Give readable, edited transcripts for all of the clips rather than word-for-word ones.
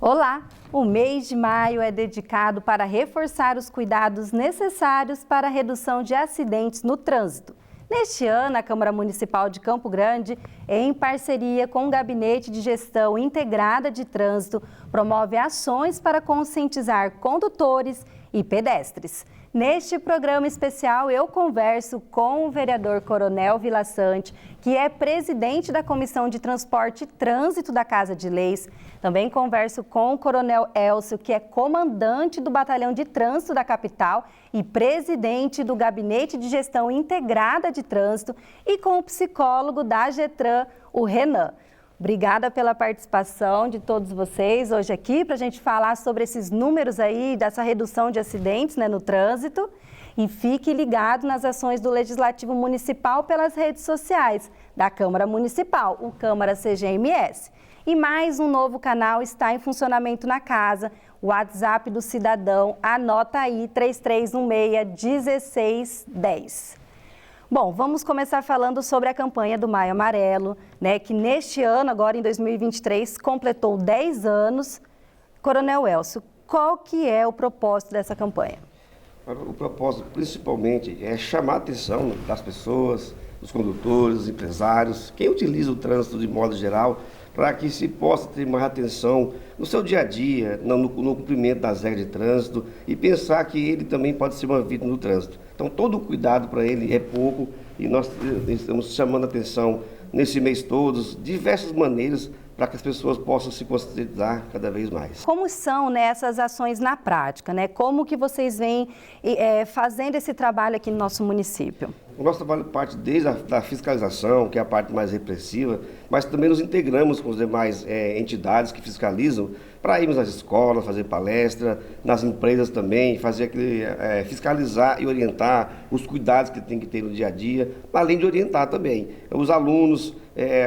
Olá! O mês de maio é dedicado para reforçar os cuidados necessários para a redução de acidentes no trânsito. Neste ano, a Câmara Municipal de Campo Grande, em parceria com o Gabinete de Gestão Integrada de Trânsito, promove ações para conscientizar condutores e pedestres. Neste programa especial, eu converso com o vereador Coronel Vila Sante, que é presidente da Comissão de Transporte e Trânsito da Casa de Leis. Também converso com o Coronel Elcio, que é comandante do Batalhão de Trânsito da capital e presidente do Gabinete de Gestão Integrada de Trânsito, e com o psicólogo da Getran, o Renan. Obrigada pela participação de todos vocês hoje aqui para a gente falar sobre esses números aí, dessa redução de acidentes, no trânsito. E fique ligado nas ações do Legislativo Municipal pelas redes sociais da Câmara Municipal, o Câmara CGMS. E mais um novo canal está em funcionamento na casa, o WhatsApp do cidadão, anota aí 3316-1610. Bom, vamos começar falando sobre a campanha do Maio Amarelo, que neste ano, agora em 2023, completou 10 anos. Coronel Elcio, qual que é o propósito dessa campanha? O propósito, principalmente, é chamar a atenção das pessoas, dos condutores, dos empresários, quem utiliza o trânsito de modo geral, para que se possa ter mais atenção no seu dia a dia, no cumprimento das regras de trânsito e pensar que ele também pode ser uma vítima do trânsito. Então, todo o cuidado para ele é pouco e nós estamos chamando a atenção nesse mês todos, diversas maneiras para que as pessoas possam se conscientizar cada vez mais. Como são essas ações na prática? Como que vocês vêm fazendo esse trabalho aqui no nosso município? O nosso trabalho parte desde a fiscalização, que é a parte mais repressiva, mas também nos integramos com as demais entidades que fiscalizam para irmos às escolas, fazer palestra, nas empresas também, fiscalizar e orientar os cuidados que tem que ter no dia a dia, além de orientar também. Os alunos,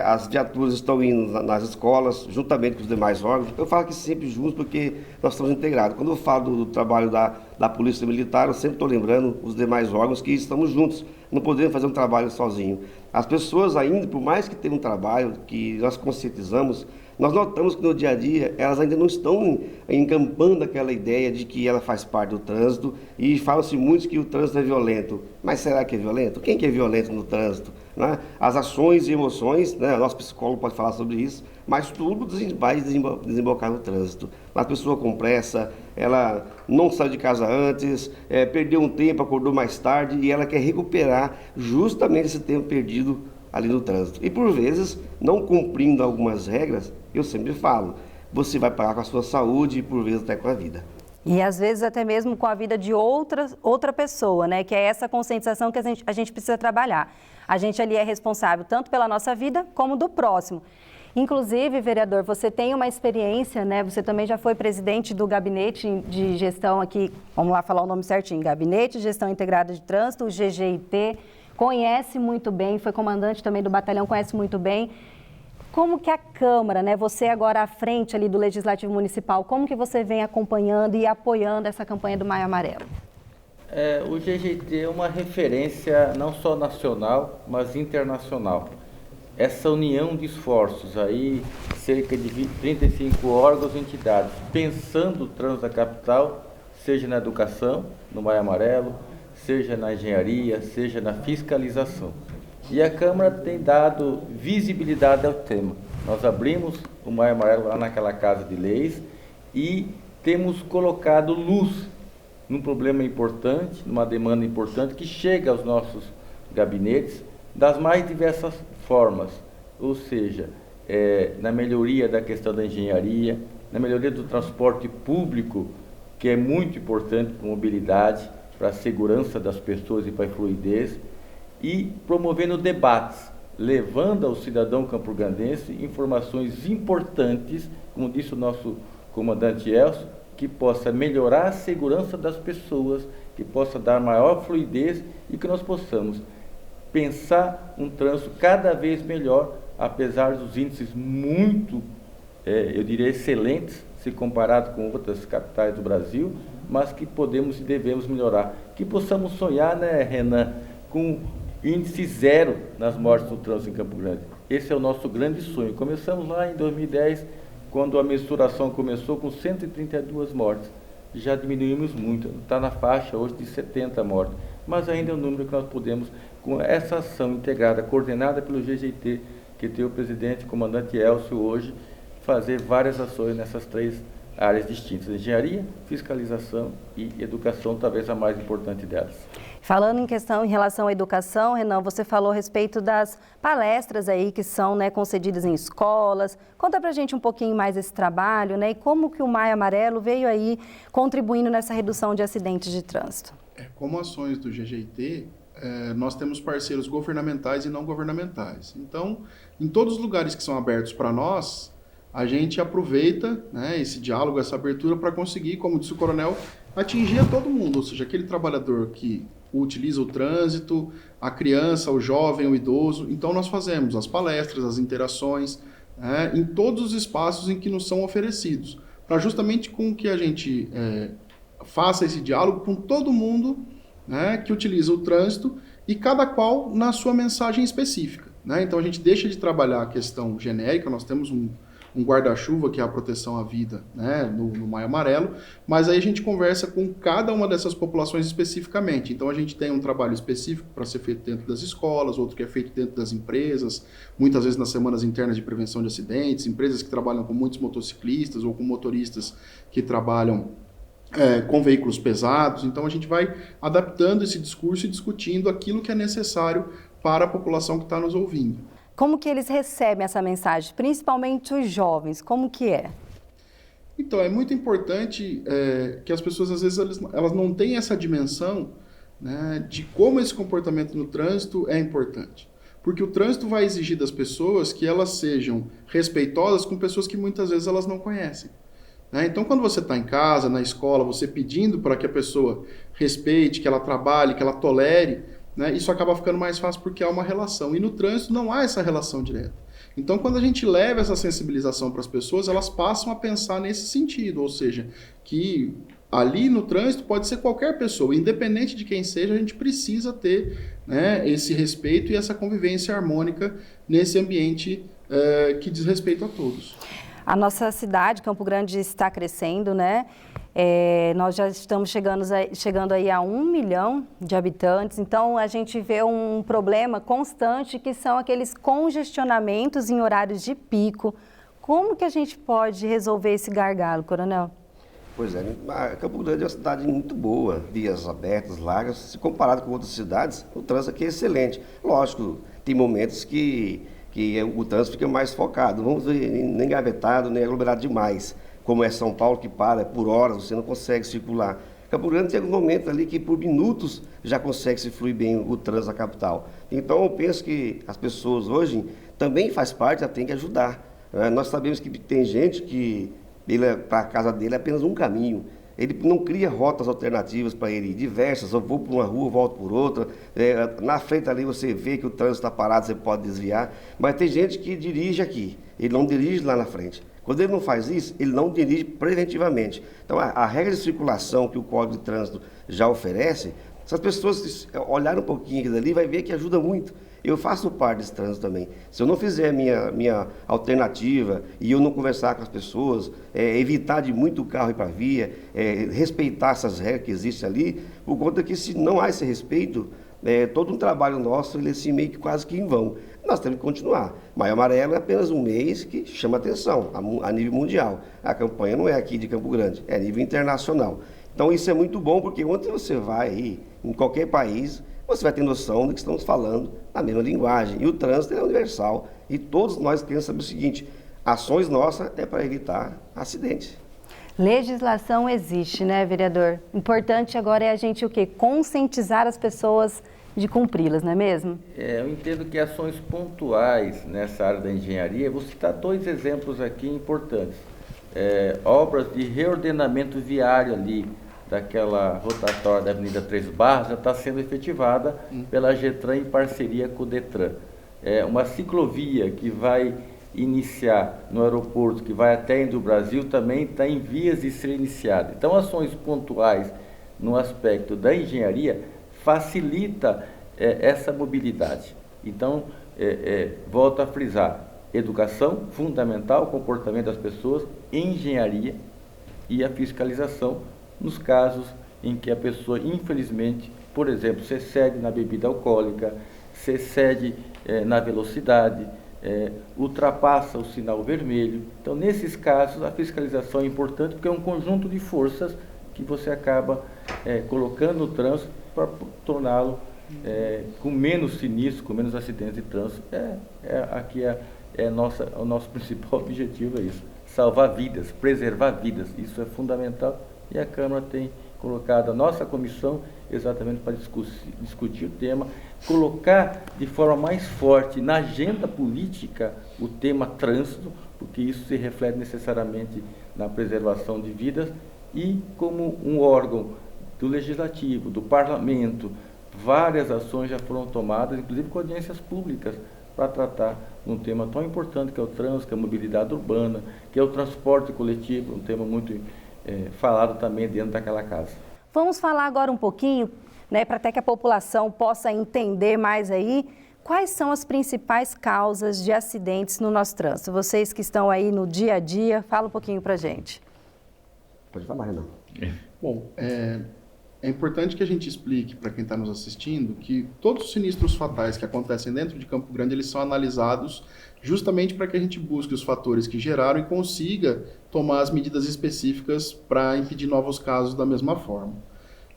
as viaturas estão indo nas escolas, juntamente com os demais órgãos. Eu falo aqui sempre juntos porque nós estamos integrados. Quando eu falo do trabalho da Polícia Militar, eu sempre estou lembrando os demais órgãos que estamos juntos. Não podemos fazer um trabalho sozinho. As pessoas ainda, por mais que tenham um trabalho que nós conscientizamos, nós notamos que no dia a dia elas ainda não estão encampando aquela ideia de que ela faz parte do trânsito e fala-se muito que o trânsito é violento. Mas será que é violento? Quem que é violento no trânsito? Né? As ações e emoções, o nosso psicólogo pode falar sobre isso, mas tudo vai desembocar no trânsito. A pessoa com pressa, ela não saiu de casa antes, perdeu um tempo, acordou mais tarde e ela quer recuperar justamente esse tempo perdido ali no trânsito. E por vezes, não cumprindo algumas regras, eu sempre falo, você vai pagar com a sua saúde e por vezes até com a vida. E às vezes até mesmo com a vida de outra pessoa, que é essa conscientização que a gente precisa trabalhar. A gente ali é responsável tanto pela nossa vida como do próximo. Inclusive, vereador, você tem uma experiência, você também já foi presidente do Gabinete de Gestão aqui, vamos lá falar o nome certinho, Gabinete de Gestão Integrada de Trânsito, o GGIT, conhece muito bem, foi comandante também do batalhão, conhece muito bem. Como que a Câmara, você agora à frente ali do Legislativo Municipal, como que você vem acompanhando e apoiando essa campanha do Maio Amarelo? O GGT é uma referência não só nacional, mas internacional. Essa união de esforços aí, cerca de 35 órgãos e entidades, pensando o trânsito da capital, seja na educação, no Maio Amarelo, seja na engenharia, seja na fiscalização. E a Câmara tem dado visibilidade ao tema. Nós abrimos o Maio Amarelo lá naquela Casa de Leis e temos colocado luz num problema importante, numa demanda importante que chega aos nossos gabinetes das mais diversas formas, ou seja, na melhoria da questão da engenharia, na melhoria do transporte público, que é muito importante para a mobilidade, para a segurança das pessoas e para a fluidez, e promovendo debates, levando ao cidadão campograndense informações importantes, como disse o nosso comandante Elcio, que possa melhorar a segurança das pessoas, que possa dar maior fluidez e que nós possamos pensar um trânsito cada vez melhor, apesar dos índices muito, eu diria, excelentes, se comparado com outras capitais do Brasil, mas que podemos e devemos melhorar. Que possamos sonhar, Renan, com índice zero nas mortes no trânsito em Campo Grande. Esse é o nosso grande sonho. Começamos lá em 2010 quando a mensuração começou com 132 mortes. Já diminuímos muito, está na faixa hoje de 70 mortes, mas ainda é um número que nós podemos, com essa ação integrada, coordenada pelo GGT, que tem o presidente, o comandante Elcio hoje, fazer várias ações nessas 3 áreas distintas: engenharia, fiscalização e educação, talvez a mais importante delas. Falando em relação à educação, Renan, você falou a respeito das palestras aí que são, né, concedidas em escolas. Conta pra gente um pouquinho mais desse trabalho, né, e como que o Maio Amarelo veio aí contribuindo nessa redução de acidentes de trânsito. Como ações do GGT, nós temos parceiros governamentais e não governamentais. Então, em todos os lugares que são abertos para nós, a gente aproveita, né, esse diálogo, essa abertura para conseguir, como disse o coronel, atingir a todo mundo, ou seja, aquele trabalhador que utiliza o trânsito, a criança, o jovem, o idoso. Então nós fazemos as palestras, as interações, em todos os espaços em que nos são oferecidos, para justamente com que a gente faça esse diálogo com todo mundo, né, que utiliza o trânsito, e cada qual na sua mensagem específica, né? Então a gente deixa de trabalhar a questão genérica, nós temos um guarda-chuva, que é a proteção à vida, né, no Maio Amarelo, mas aí a gente conversa com cada uma dessas populações especificamente. Então a gente tem um trabalho específico para ser feito dentro das escolas, outro que é feito dentro das empresas, muitas vezes nas semanas internas de prevenção de acidentes, empresas que trabalham com muitos motociclistas ou com motoristas que trabalham com veículos pesados. Então a gente vai adaptando esse discurso e discutindo aquilo que é necessário para a população que está nos ouvindo. Como que eles recebem essa mensagem, principalmente os jovens? Como que é? Então, é muito importante que as pessoas, às vezes, elas não têm essa dimensão, né, de como esse comportamento no trânsito é importante. Porque o trânsito vai exigir das pessoas que elas sejam respeitosas com pessoas que muitas vezes elas não conhecem, né? Então, quando você está em casa, na escola, você pedindo para que a pessoa respeite, que ela trabalhe, que ela tolere, né, isso acaba ficando mais fácil porque há uma relação. E no trânsito não há essa relação direta. Então, quando a gente leva essa sensibilização para as pessoas, elas passam a pensar nesse sentido, ou seja, que ali no trânsito pode ser qualquer pessoa, independente de quem seja, a gente precisa ter, né, esse respeito e essa convivência harmônica nesse ambiente que diz respeito a todos. A nossa cidade, Campo Grande, está crescendo, né? Nós já estamos chegando aí a 1 milhão de habitantes, então a gente vê um problema constante que são aqueles congestionamentos em horários de pico. Como que a gente pode resolver esse gargalo, coronel? Pois é, Campo Grande é uma cidade muito boa, vias abertas, largas, se comparado com outras cidades, o trânsito aqui é excelente. Lógico, tem momentos que o trânsito fica mais focado, vamos ver, nem engavetado, nem aglomerado demais. Como é São Paulo, que para por horas, você não consegue circular. Campo Grande tem algum momento ali que por minutos já consegue se fluir bem o trânsito da capital. Então eu penso que as pessoas hoje também faz parte, já tem que ajudar. Nós sabemos que tem gente que para a casa dele é apenas um caminho. Ele não cria rotas alternativas para ele ir, diversas, eu vou por uma rua, volto por outra, na frente ali você vê que o trânsito está parado, você pode desviar, mas tem gente que dirige aqui, ele não dirige lá na frente. Quando ele não faz isso, ele não dirige preventivamente. Então, a regra de circulação que o Código de Trânsito já oferece, se as pessoas olharem um pouquinho aqui dali, vai ver que ajuda muito. Eu faço parte desse trânsito também. Se eu não fizer minha alternativa e eu não conversar com as pessoas, evitar de muito carro ir para a via, respeitar essas regras que existem ali, por conta que se não há esse respeito, todo um trabalho nosso, ele assim, meio que quase que em vão. Nós temos que continuar. Maio Amarelo é apenas um mês que chama atenção a nível mundial. A campanha não é aqui de Campo Grande, é a nível internacional. Então isso é muito bom, porque onde você vai aí, em qualquer país, você vai ter noção do que estamos falando na mesma linguagem. E o trânsito é universal. E todos nós queremos saber o seguinte, ações nossas é para evitar acidentes. Legislação existe, né, vereador? Importante agora é a gente o quê? Conscientizar as pessoas de cumpri-las, não é mesmo? Eu entendo que ações pontuais nessa área da engenharia, vou citar 2 exemplos aqui importantes. Obras de reordenamento viário ali, daquela rotatória da Avenida Três Barras, já está sendo efetivada pela Getran em parceria com o Detran. Uma ciclovia que vai iniciar no aeroporto, que vai até Indo Brasil, também está em vias de ser iniciada. Então, ações pontuais no aspecto da engenharia facilita essa mobilidade. Então, volto a frisar, educação, fundamental, o comportamento das pessoas, engenharia e a fiscalização nos casos em que a pessoa, infelizmente, por exemplo, se excede na bebida alcoólica, se excede na velocidade, ultrapassa o sinal vermelho. Então, nesses casos, a fiscalização é importante porque é um conjunto de forças que você acaba colocando no trânsito para torná-lo com menos sinistro, com menos acidentes de trânsito. Aqui o nosso principal objetivo é isso, salvar vidas, preservar vidas. Isso é fundamental e a Câmara tem colocado a nossa comissão exatamente para discutir o tema, colocar de forma mais forte na agenda política o tema trânsito, porque isso se reflete necessariamente na preservação de vidas, e como um órgão do Legislativo, do Parlamento, várias ações já foram tomadas, inclusive com audiências públicas, para tratar de um tema tão importante que é o trânsito, que é a mobilidade urbana, que é o transporte coletivo, um tema muito falado também dentro daquela casa. Vamos falar agora um pouquinho, para até que a população possa entender mais aí, quais são as principais causas de acidentes no nosso trânsito. Vocês que estão aí no dia a dia, fala um pouquinho para a gente. Pode falar, Renan. Bom, é importante que a gente explique para quem está nos assistindo que todos os sinistros fatais que acontecem dentro de Campo Grande, eles são analisados justamente para que a gente busque os fatores que geraram e consiga tomar as medidas específicas para impedir novos casos da mesma forma.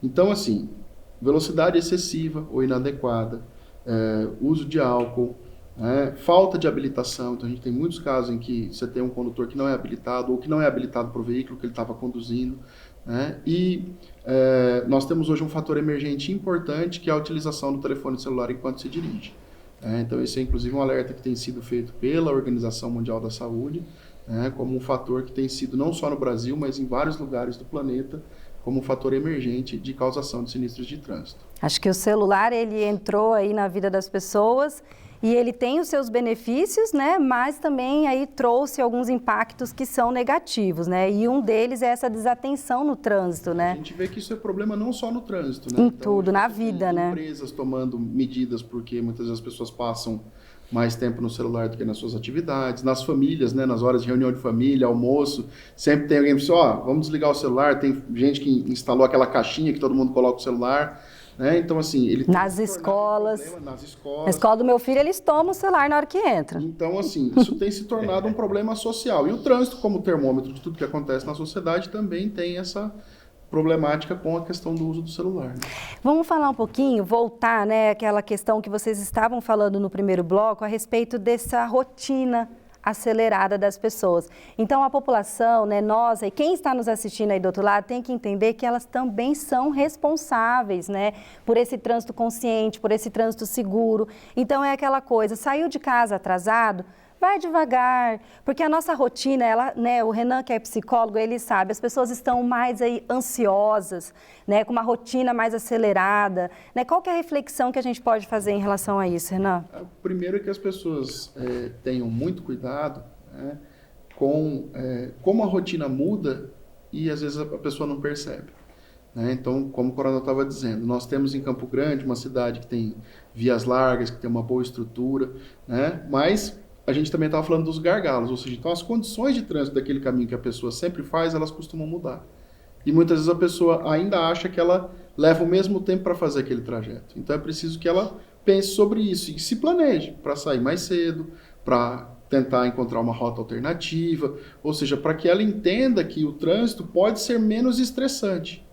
Então, assim, velocidade excessiva ou inadequada, uso de álcool, falta de habilitação. Então, a gente tem muitos casos em que você tem um condutor que não é habilitado ou que não é habilitado para o veículo que ele estava conduzindo. Nós temos hoje um fator emergente importante, que é a utilização do telefone celular enquanto se dirige. Então, esse é inclusive um alerta que tem sido feito pela Organização Mundial da Saúde, como um fator que tem sido, não só no Brasil, mas em vários lugares do planeta, como um fator emergente de causação de sinistros de trânsito. Acho que o celular, ele entrou aí na vida das pessoas e ele tem os seus benefícios, mas também aí trouxe alguns impactos que são negativos, E um deles é essa desatenção no trânsito, A gente vê que isso é problema não só no trânsito, Em tudo, na vida, Empresas tomando medidas porque muitas vezes as pessoas passam mais tempo no celular do que nas suas atividades, nas famílias, nas horas de reunião de família, almoço, sempre tem alguém que diz, vamos desligar o celular, tem gente que instalou aquela caixinha que todo mundo coloca o celular, Então, assim, ele nas escolas, na escola do meu filho, eles tomam o celular na hora que entra. Então, assim, isso tem se tornado um problema social. E o trânsito, como termômetro de tudo que acontece na sociedade, também tem essa problemática com a questão do uso do celular. Vamos falar um pouquinho, voltar, aquela questão que vocês estavam falando no primeiro bloco, a respeito dessa rotina acelerada das pessoas. Então, a população, nós, e quem está nos assistindo aí do outro lado, tem que entender que elas também são responsáveis, por esse trânsito consciente, por esse trânsito seguro. Então, é aquela coisa, saiu de casa atrasado, vai devagar, porque a nossa rotina, o Renan, que é psicólogo, ele sabe, as pessoas estão mais aí ansiosas, com uma rotina mais acelerada, Qual que é a reflexão que a gente pode fazer em relação a isso, Renan? Primeiro é que as pessoas tenham muito cuidado com como a rotina muda e às vezes a pessoa não percebe. Então, como o Coronel estava dizendo, nós temos em Campo Grande uma cidade que tem vias largas, que tem uma boa estrutura, mas a gente também estava falando dos gargalos, ou seja, então as condições de trânsito daquele caminho que a pessoa sempre faz, elas costumam mudar. E muitas vezes a pessoa ainda acha que ela leva o mesmo tempo para fazer aquele trajeto. Então é preciso que ela pense sobre isso e se planeje para sair mais cedo, para tentar encontrar uma rota alternativa, ou seja, para que ela entenda que o trânsito pode ser menos estressante,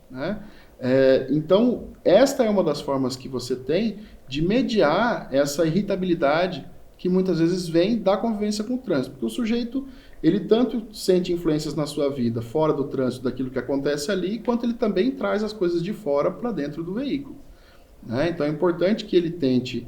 Então, esta é uma das formas que você tem de mediar essa irritabilidade que muitas vezes vem da convivência com o trânsito. Porque o sujeito, ele tanto sente influências na sua vida, fora do trânsito, daquilo que acontece ali, quanto ele também traz as coisas de fora para dentro do veículo. Então é importante que ele tente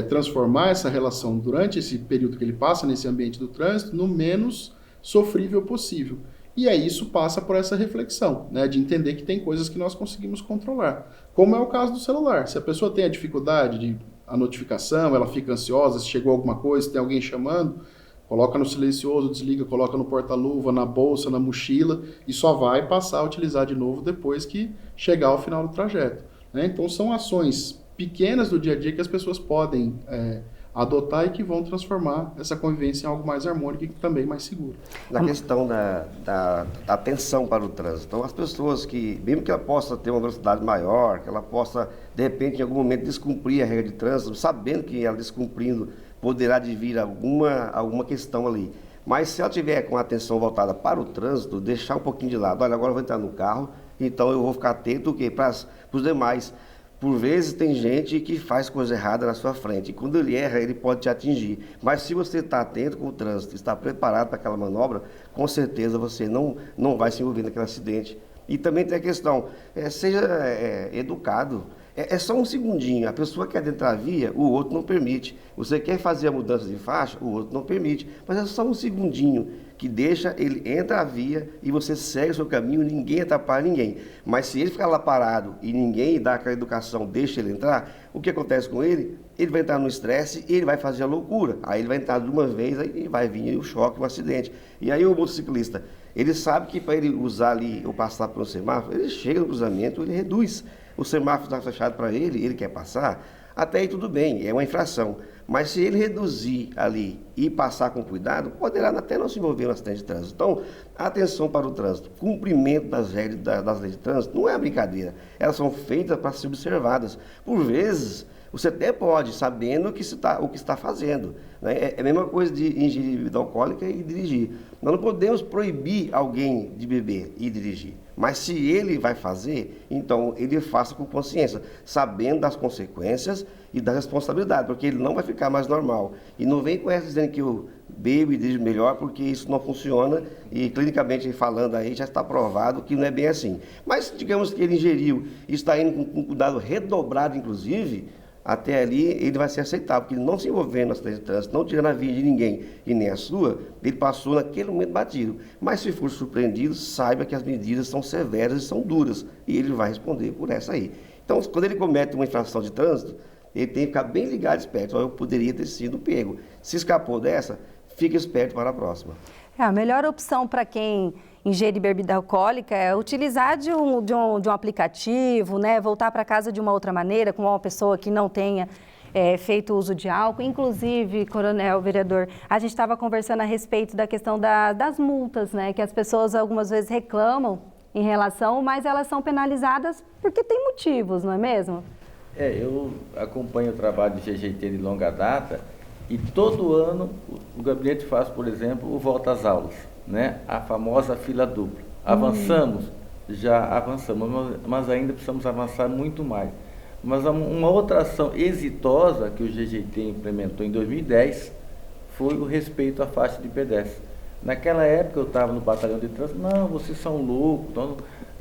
transformar essa relação durante esse período que ele passa nesse ambiente do trânsito no menos sofrível possível. E aí isso passa por essa reflexão, de entender que tem coisas que nós conseguimos controlar. Como é o caso do celular. Se a pessoa tem a dificuldade de a notificação, ela fica ansiosa, se chegou alguma coisa, se tem alguém chamando, coloca no silencioso, desliga, coloca no porta-luva, na bolsa, na mochila, e só vai passar a utilizar de novo depois que chegar ao final do trajeto. Então são ações pequenas do dia a dia que as pessoas podem adotar e que vão transformar essa convivência em algo mais harmônico e também mais seguro. Na questão da atenção para o trânsito, então as pessoas que, mesmo que ela possa ter uma velocidade maior, que ela possa, de repente, em algum momento, descumprir a regra de trânsito, sabendo que ela descumprindo poderá vir alguma questão ali. Mas se ela tiver com a atenção voltada para o trânsito, deixar um pouquinho de lado, olha, agora eu vou entrar no carro, então eu vou ficar atento para os demais. Por vezes tem gente que faz coisa errada na sua frente, e quando ele erra, ele pode te atingir. Mas se você está atento com o trânsito, está preparado para aquela manobra, com certeza você não vai se envolver naquele acidente. E também tem a questão, seja educado. É só um segundinho, a pessoa quer adentrar a via, o outro não permite. Você quer fazer a mudança de faixa, o outro não permite. Mas é só um segundinho que deixa ele entrar a via e você segue o seu caminho, ninguém atrapalha ninguém. Mas se ele ficar lá parado e ninguém dá aquela educação, deixa ele entrar, o que acontece com ele? Ele vai entrar no estresse e ele vai fazer a loucura. Aí ele vai entrar de uma vez e vai vir o choque, o acidente. E aí o motociclista, ele sabe que para ele usar ali ou passar por um semáforo, ele chega no cruzamento, ele reduz. O semáforo está fechado para ele quer passar, até aí tudo bem, é uma infração. Mas se ele reduzir ali e passar com cuidado, poderá até não se envolver no acidente de trânsito. Então, atenção para o trânsito. Cumprimento das regras das leis de trânsito não é brincadeira. Elas são feitas para ser observadas. Por vezes, você até pode, sabendo o que está fazendo. Né? É a mesma coisa de ingerir bebida alcoólica e dirigir. Nós não podemos proibir alguém de beber e dirigir. Mas se ele vai fazer, então ele faça com consciência, sabendo das consequências e da responsabilidade, porque ele não vai ficar mais normal. E não vem com essa dizendo que eu bebo e dirijo melhor, porque isso não funciona e clinicamente falando aí já está provado que não é bem assim. Mas digamos que ele ingeriu e está indo com cuidado redobrado, inclusive, até ali ele vai ser aceitável, porque ele não se envolvendo no acidente de trânsito, não tirando a vida de ninguém e nem a sua, ele passou naquele momento batido. Mas se for surpreendido, saiba que as medidas são severas e são duras, e ele vai responder por essa aí. Então, quando ele comete uma infração de trânsito, ele tem que ficar bem ligado e esperto. Eu poderia ter sido pego. Se escapou dessa, fique esperto para a próxima. A melhor opção para quem ingere bebida alcoólica é utilizar de um aplicativo, né? Voltar para casa de uma outra maneira, com uma pessoa que não tenha feito uso de álcool. Inclusive, coronel, vereador, a gente estava conversando a respeito da questão das multas, né? Que as pessoas algumas vezes reclamam em relação, mas elas são penalizadas porque tem motivos, não é mesmo? Eu acompanho o trabalho de GGT de longa data e todo ano o gabinete faz, por exemplo, o volta às aulas, né? A famosa fila dupla. Avançamos? Já avançamos, mas ainda precisamos avançar muito mais. Mas uma outra ação exitosa que o GGT implementou em 2010 foi o respeito à faixa de pedestre. Naquela época eu estava no batalhão de trânsito, não, vocês são loucos, então,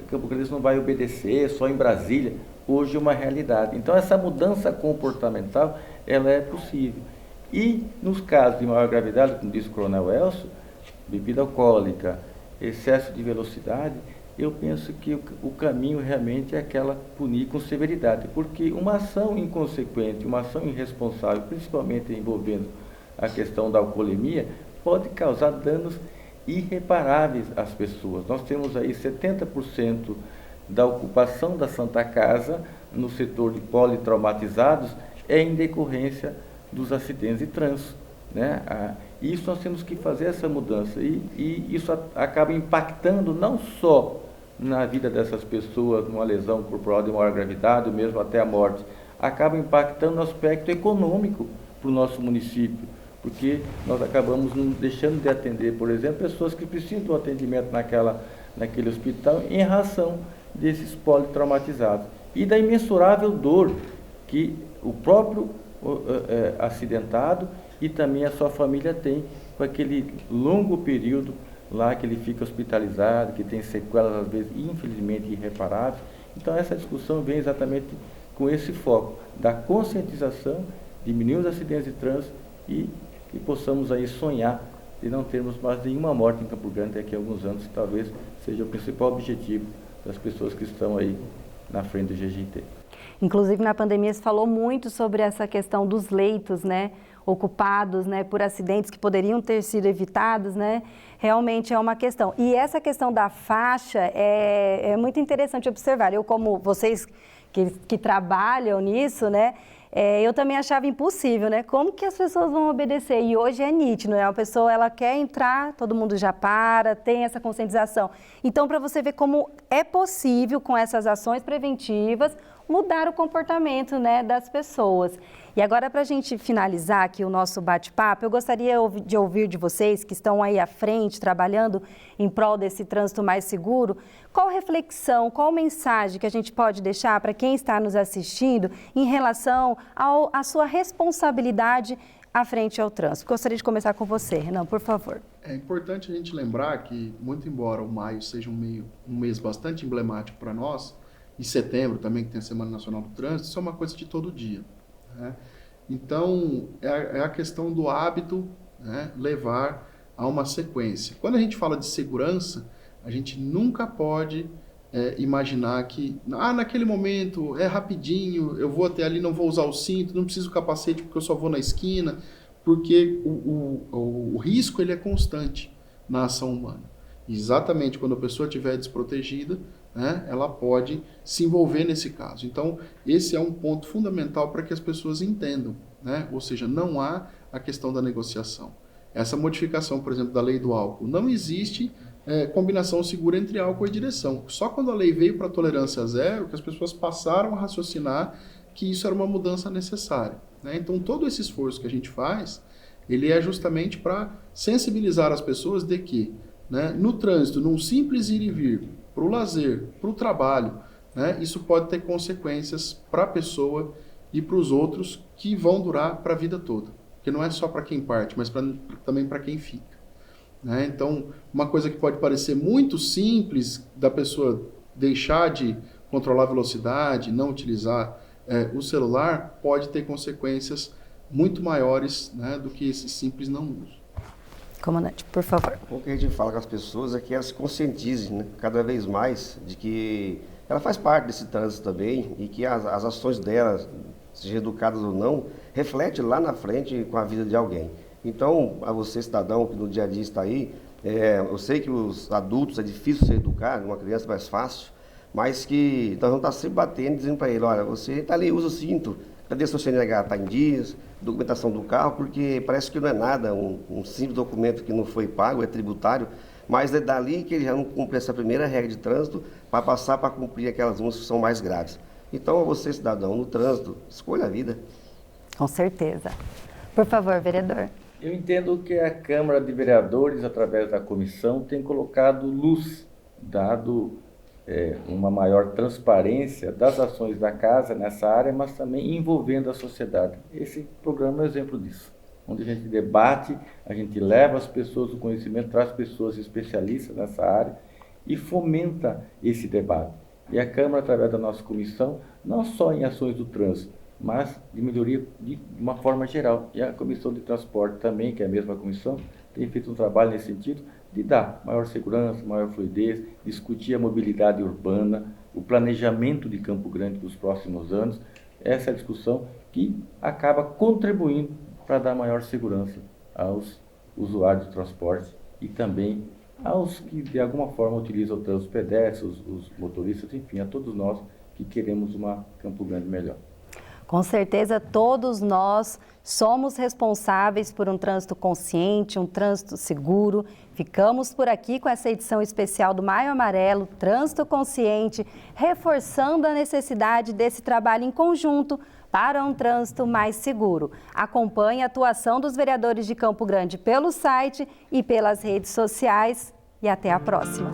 Campo Grande não vai obedecer, só em Brasília. Hoje é uma realidade. Então essa mudança comportamental, ela é possível. E nos casos de maior gravidade, como disse o coronel Elcio, bebida alcoólica, excesso de velocidade, eu penso que o caminho realmente é aquela punir com severidade, porque uma ação inconsequente, uma ação irresponsável, principalmente envolvendo a questão da alcoolemia, pode causar danos irreparáveis às pessoas. Nós temos aí 70% da ocupação da Santa Casa no setor de politraumatizados em decorrência dos acidentes de trânsito, né? Isso nós temos que fazer essa mudança e isso acaba impactando não só na vida dessas pessoas, numa lesão corporal de maior gravidade, ou mesmo até a morte, acaba impactando no aspecto econômico para o nosso município, porque nós acabamos deixando de atender, por exemplo, pessoas que precisam de um atendimento naquele hospital em razão desses politraumatizados e da imensurável dor que o próprio acidentado e também a sua família tem com aquele longo período lá que ele fica hospitalizado, que tem sequelas às vezes infelizmente irreparáveis. Então essa discussão vem exatamente com esse foco da conscientização, diminuir os acidentes de trânsito e que possamos aí sonhar de não termos mais nenhuma morte em Campo Grande daqui a alguns anos, que talvez seja o principal objetivo das pessoas que estão aí na frente do GGT. Inclusive, na pandemia, se falou muito sobre essa questão dos leitos, né, ocupados, né, por acidentes que poderiam ter sido evitados, né, realmente é uma questão. E essa questão da faixa é muito interessante observar. Eu, como vocês que trabalham nisso, né, eu também achava impossível, né? Como que as pessoas vão obedecer? E hoje é nítido, né? A pessoa, ela quer entrar, todo mundo já para, tem essa conscientização. Então, para você ver como é possível, com essas ações preventivas, mudar o comportamento, né, das pessoas. E agora, para a gente finalizar aqui o nosso bate-papo, eu gostaria de ouvir de vocês que estão aí à frente, trabalhando em prol desse trânsito mais seguro, qual reflexão, qual mensagem que a gente pode deixar para quem está nos assistindo em relação à sua responsabilidade à frente ao trânsito. Gostaria de começar com você, Renan, por favor. É importante a gente lembrar que, muito embora o maio seja um mês bastante emblemático para nós, e setembro também, que tem a Semana Nacional do Trânsito, isso é uma coisa de todo dia, né? Então, é a questão do hábito, né, levar a uma sequência. Quando a gente fala de segurança, a gente nunca pode imaginar que, naquele momento, é rapidinho, eu vou até ali, não vou usar o cinto, não preciso capacete porque eu só vou na esquina, porque o risco ele é constante na ação humana. Exatamente quando a pessoa estiver desprotegida, né, ela pode se envolver nesse caso. Então, esse é um ponto fundamental para que as pessoas entendam, né? Ou seja, não há a questão da negociação. Essa modificação, por exemplo, da lei do álcool, não existe combinação segura entre álcool e direção. Só quando a lei veio para a tolerância zero que as pessoas passaram a raciocinar que isso era uma mudança necessária, né? Então, todo esse esforço que a gente faz, ele é justamente para sensibilizar as pessoas de que, né, no trânsito, num simples ir e vir, para o lazer, para o trabalho, né, isso pode ter consequências para a pessoa e para os outros que vão durar para a vida toda. Porque não é só para quem parte, mas também para quem fica, né? Então, uma coisa que pode parecer muito simples da pessoa deixar de controlar a velocidade, não utilizar o celular, pode ter consequências muito maiores, né, do que esse simples não uso. Comandante, por favor. O que a gente fala com as pessoas é que elas se conscientizem, né, cada vez mais de que ela faz parte desse trânsito também e que as ações delas, sejam educadas ou não, refletem lá na frente com a vida de alguém. Então, a você, cidadão, que no dia a dia está aí, eu sei que os adultos é difícil ser educado, uma criança é mais fácil, mas que nós vamos estar sempre batendo, dizendo para ele, olha, você está ali, usa o cinto, cadê seu CNH? Está em dias, documentação do carro, porque parece que não é nada, um simples documento que não foi pago, é tributário, mas é dali que ele já não cumpre essa primeira regra de trânsito para passar para cumprir aquelas umas que são mais graves. Então, você, cidadão, no trânsito, escolha a vida. Com certeza. Por favor, vereador. Eu entendo que a Câmara de Vereadores, através da comissão, tem colocado luz, dado uma maior transparência das ações da casa nessa área, mas também envolvendo a sociedade. Esse programa é um exemplo disso, onde a gente debate, a gente leva as pessoas o conhecimento, traz pessoas especialistas nessa área e fomenta esse debate. E a Câmara, através da nossa comissão, não só em ações do trânsito, mas de melhoria de uma forma geral. E a Comissão de Transporte também, que é a mesma comissão, tem feito um trabalho nesse sentido de dar maior segurança, maior fluidez, discutir a mobilidade urbana, o planejamento de Campo Grande para os próximos anos. Essa é a discussão que acaba contribuindo para dar maior segurança aos usuários do transporte e também aos que de alguma forma utilizam o trânsito pedestre, os motoristas, enfim, a todos nós que queremos uma Campo Grande melhor. Com certeza, todos nós somos responsáveis por um trânsito consciente, um trânsito seguro. Ficamos por aqui com essa edição especial do Maio Amarelo, Trânsito Consciente, reforçando a necessidade desse trabalho em conjunto para um trânsito mais seguro. Acompanhe a atuação dos vereadores de Campo Grande pelo site e pelas redes sociais. E até a próxima.